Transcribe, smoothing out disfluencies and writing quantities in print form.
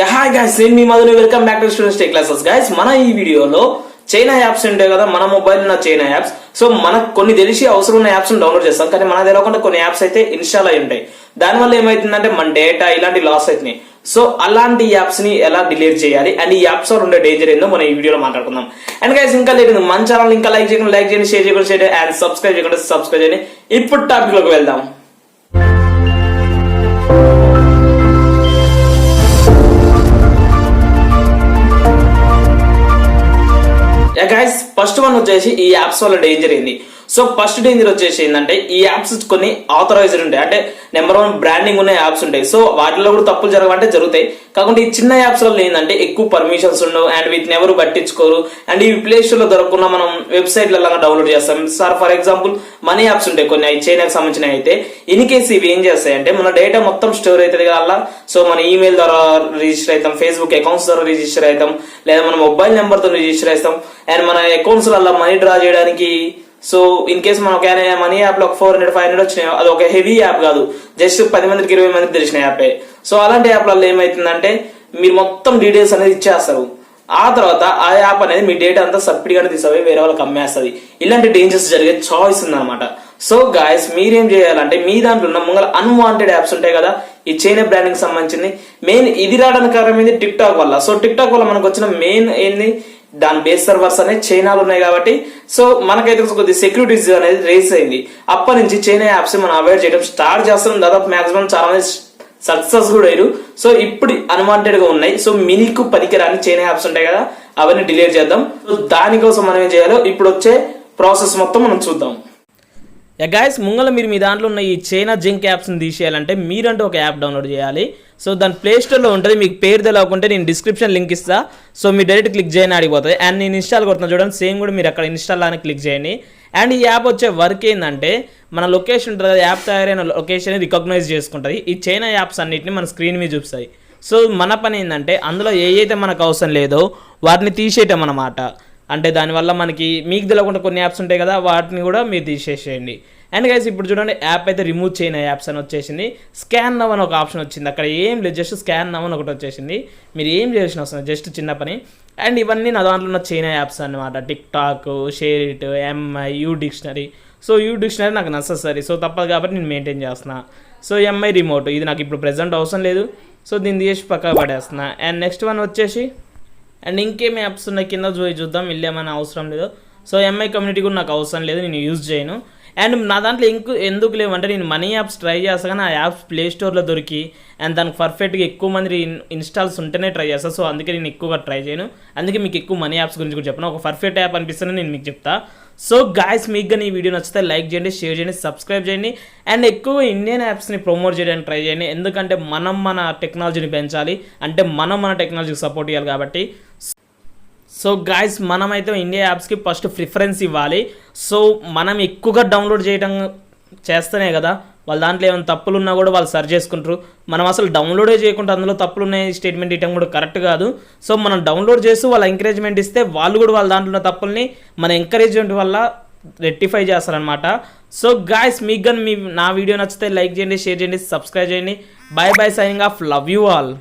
Hi guys, నేను మీ మధుని. Welcome back to student classes. Guys, మన ఈ వీడియోలో చైనా యాప్స్ ఉంటాయి కదా, మన మొబైల్ ఉన్న చైనా యాప్స్. సో మనకు కొన్ని తెలిసి అవసరం ఉన్న యాప్స్ డౌన్లోడ్ చేస్తాం, కానీ మనకు తెలియకుండా కొన్ని యాప్స్ అయితే ఇన్స్టాల్ అయి ఉంటాయి. దానివల్ల ఏమైతుందంటే మన డేటా ఇలాంటి లాస్ అవుతున్నాయి. సో అలాంటి యాప్స్ ని ఎలా డిలీట్ చేయాలి అండ్ ఈ యాప్స్ ఉండే డేంజర్ ఏందో మనం ఈ వీడియోలో మాట్లాడుకుందాం. అండ్ గైస్, ఇంకా లేదు మన ఛానల్ ఇంకా లైక్ చేయండి, షేర్ చేయండి అండ్ సబ్స్క్రైబ్ చేయండి. ఇప్పుడు టాపిక్ లోకి వెళ్దాం. గైస్, ఫస్ట్ వన్ వచ్చేసి ఈ యాప్స్ వల్ల డేంజర్ ఏంది. సో ఫస్ట్ డేంజర్ వచ్చేసి ఏంటంటే ఈ యాప్స్ కొన్ని ఆథరైజ్డ్ ఉంటాయి, అంటే నెంబర్ 1 బ్రాండింగ్ ఉన్న యాప్స్ ఉంటాయి. సో వాటిలో కూడా తప్పులు జరగమంటే జరుగుతాయి. కాకుండా ఈ చిన్న యాప్స్ వల్ల ఏంటంటే ఎక్కువ పర్మిషన్స్ ఉండవు అండ్ వీటిని ఎవరు పట్టించుకోరు. అండ్ ఈ ప్లే స్టోర్ లో దొరకకుండా మనం వెబ్సైట్లలో డౌన్లోడ్ చేస్తాం. ఫర్ ఎగ్జాంపుల్ మనీ యాప్స్ ఉంటాయి కొన్ని, చైనాకి సంబంధించినవి అయితే. ఇన్ కేసు ఇవి ఏం చేస్తాయంటే మన డేటా మొత్తం స్టోర్ అవుతుంది కదా. సో మన ఈమెయిల్ ద్వారా రిజిస్టర్ అవుతాం, ఫేస్బుక్ అకౌంట్స్ ద్వారా రిజిస్టర్ అవుతాం, లేదా మన మొబైల్ నెంబర్ తో రిజిస్టర్ అవుతాం. అండ్ మన అకౌంట్స్ వల్ల మనీ డ్రా చేయడానికి, సో ఇన్ కేసు మనం మనీ యాప్ లో 400-500 వచ్చినాయి, అది ఒక హెవీ యాప్ కాదు, జస్ట్ 10 మందికి 20 మందికి తెలిసిన యాపే. సో అలాంటి యాప్లలో ఏమైతుందంటే మీరు మొత్తం డీటెయిల్స్ అనేది ఇచ్చేస్తారు. ఆ తర్వాత ఆ యాప్ అనేది మీ డేటా అంతా సబ్సిడీగానే తీసుకుపోయి వేరే వాళ్ళకి అమ్మేస్తుంది. ఇలాంటి డేంజర్స్ జరిగే చాయిస్ ఉందన్నమాట. సో గాయస్, మీరేం చేయాలంటే మీ దాంట్లో ఉన్న ముంగల అన్వాంటెడ్ యాప్స్ ఉంటాయి కదా, ఈ చైనా బ్రాండింగ్ సంబంధించింది. మెయిన్ ఇది రావడానికి కారణం ఏంది, టిక్ టాక్ వల్ల. సో టిక్ టాక్ వల్ల మనకు వచ్చిన మెయిన్ ఏంది, దాని బేస్ సర్వర్స్ అనేది చైనాలో ఉన్నాయి కాబట్టి సో మనకైతే కొద్ది సెక్యూరిటీస్ అనేది రేస్ అయింది. అప్పటి నుంచి చైనా యాప్స్ మనం అవాయిడ్ చేయడం స్టార్ట్ చేస్తాం. దాదాపు మాక్సిమం చాలా మంది సక్సెస్ కూడా అయ్యారు. సో ఇప్పుడు అన్వాంటెడ్ గా ఉన్నాయి. సో మీకు పనికిరాని చైనా యాప్స్ ఉంటాయి కదా, అవన్నీ డిలీట్ చేద్దాం. సో దానికోసం మనం ఏం చేయాలో ఇప్పుడు వచ్చే ప్రాసెస్ మొత్తం మనం చూద్దాం. గైస్, ముంగల మీరు మీ దాంట్లో ఉన్న ఈ చైనా జంక్ యాప్స్ని తీసేయాలంటే మీరంటూ ఒక యాప్ డౌన్లోడ్ చేయాలి. సో దాని ప్లే స్టోర్లో ఉంటుంది, మీకు పేరు తెలియకుంటే నేను డిస్క్రిప్షన్ లింక్ ఇస్తా. సో మీరు డైరెక్ట్ క్లిక్ చేయని అడిగిపోతుంది. అండ్ నేను ఇన్స్టాల్ కొడుతున్నా చూడండి, సేమ్ కూడా మీరు అక్కడ ఇన్స్టాల్ అని క్లిక్ చేయండి. అండ్ ఈ యాప్ వచ్చే వర్క్ ఏంటంటే మన లొకేషన్ ఉంటుంది కదా, యాప్ తయారైన లొకేషన్ రికగ్నైజ్ చేసుకుంటుంది. ఈ చైనా యాప్స్ అన్నింటినీ మన స్క్రీన్ మీద చూపిస్తాయి. సో మన పని ఏంటంటే అందులో ఏదైతే మనకు అవసరం లేదో వాటిని తీసేయటం అన్నమాట. అంటే దానివల్ల మీకు తెలియకుండా కొన్ని యాప్స్ ఉంటాయి కదా, వాటిని కూడా మీరు తీసేసేయండి. అండ్ గైస్, ఇప్పుడు చూడండి యాప్ అయితే రిమూవ్ చేయని యాప్స్ అని వచ్చేసింది. స్కాన్ నవ్ అని ఒక ఆప్షన్ వచ్చింది, అక్కడ ఏం లేదు, జస్ట్ స్కాన్ నవ్ అని ఒకటి వచ్చేసింది. మీరు ఏం చేసిన అవసరం, జస్ట్ చిన్న పని. అండ్ ఇవన్నీ నా దాంట్లో ఉన్న చైనా యాప్స్ అనమాట. Tick talk, share it, MI, you dictionary. So you dictionary నాకు నెసెసరీ, సో తప్పదు కాబట్టి నేను మెయింటైన్ చేస్తున్నా. సో ఎంఐ రిమోట్, ఇది నాకు ఇప్పుడు ప్రెజెంట్ అవసరం లేదు, సో దీన్ని తీసి పక్కన పడేస్తున్నా. అండ్ నెక్స్ట్ వన్ వచ్చేసి అండ్ ఇంకేం యాప్స్ ఉన్నాయి కింద చూద్దాం, వెళ్ళేమని అవసరం లేదు. సో ఎంఐ కమ్యూనిటీ కూడా నాకు అవసరం లేదు, నేను యూజ్ చేయను. అండ్ నా దాంట్లో ఎందుకు లేవంటే నేను మనీ యాప్స్ ట్రై చేస్తా, కానీ ఆ యాప్స్ ప్లే స్టోర్లో దొరికి అండ్ దానికి పర్ఫెక్ట్గా ఎక్కువ మంది ఇన్స్టాల్స్ ఉంటేనే ట్రై చేస్తాను. సో అందుకే నేను ఎక్కువగా ట్రై చేయను. అందుకే మీకు ఎక్కువ మనీ యాప్స్ గురించి కూడా చెప్పను, ఒక పర్ఫెక్ట్ యాప్ అనిపిస్తేనే నేను మీకు చెప్తా. సో గాయస్, మీకు కానీ ఈ వీడియో నచ్చితే లైక్ చేయండి, షేర్ చేయండి, సబ్స్క్రైబ్ చేయండి. అండ్ ఎక్కువ ఇండియన్ యాప్స్ని ప్రమోట్ చేయడానికి ట్రై చేయండి, ఎందుకంటే మన టెక్నాలజీని పెంచాలి, అంటే మన టెక్నాలజీకి సపోర్ట్ ఇవ్వాలి కాబట్టి. సో గాయస్, మనమైతే ఇండియా యాప్స్కి ఫస్ట్ ప్రిఫరెన్స్ ఇవ్వాలి. సో మనం ఎక్కువగా డౌన్లోడ్ చేస్తేనే కదా వాళ్ళ దాంట్లో ఏమైనా తప్పులు ఉన్నా కూడా వాళ్ళు సరి చేసుకుంటారు. మనం అసలు డౌన్లోడే చేయకుండా అందులో తప్పులు ఉన్నాయి స్టేట్మెంట్ ఇవ్వడం కూడా కరెక్ట్ కాదు. సో మనం డౌన్లోడ్ చేస్తూ వాళ్ళ ఎంకరేజ్మెంట్ ఇస్తే వాళ్ళు కూడా వాళ్ళ దాంట్లో ఉన్న తప్పుల్ని మన ఎంకరేజ్మెంట్ వల్ల రెక్టిఫై చేస్తారనమాట. సో గాయస్, మీకు కానీ నా వీడియో నచ్చితే లైక్ చేయండి, షేర్ చేయండి, సబ్స్క్రైబ్ చేయండి. By by, signing off, love you all.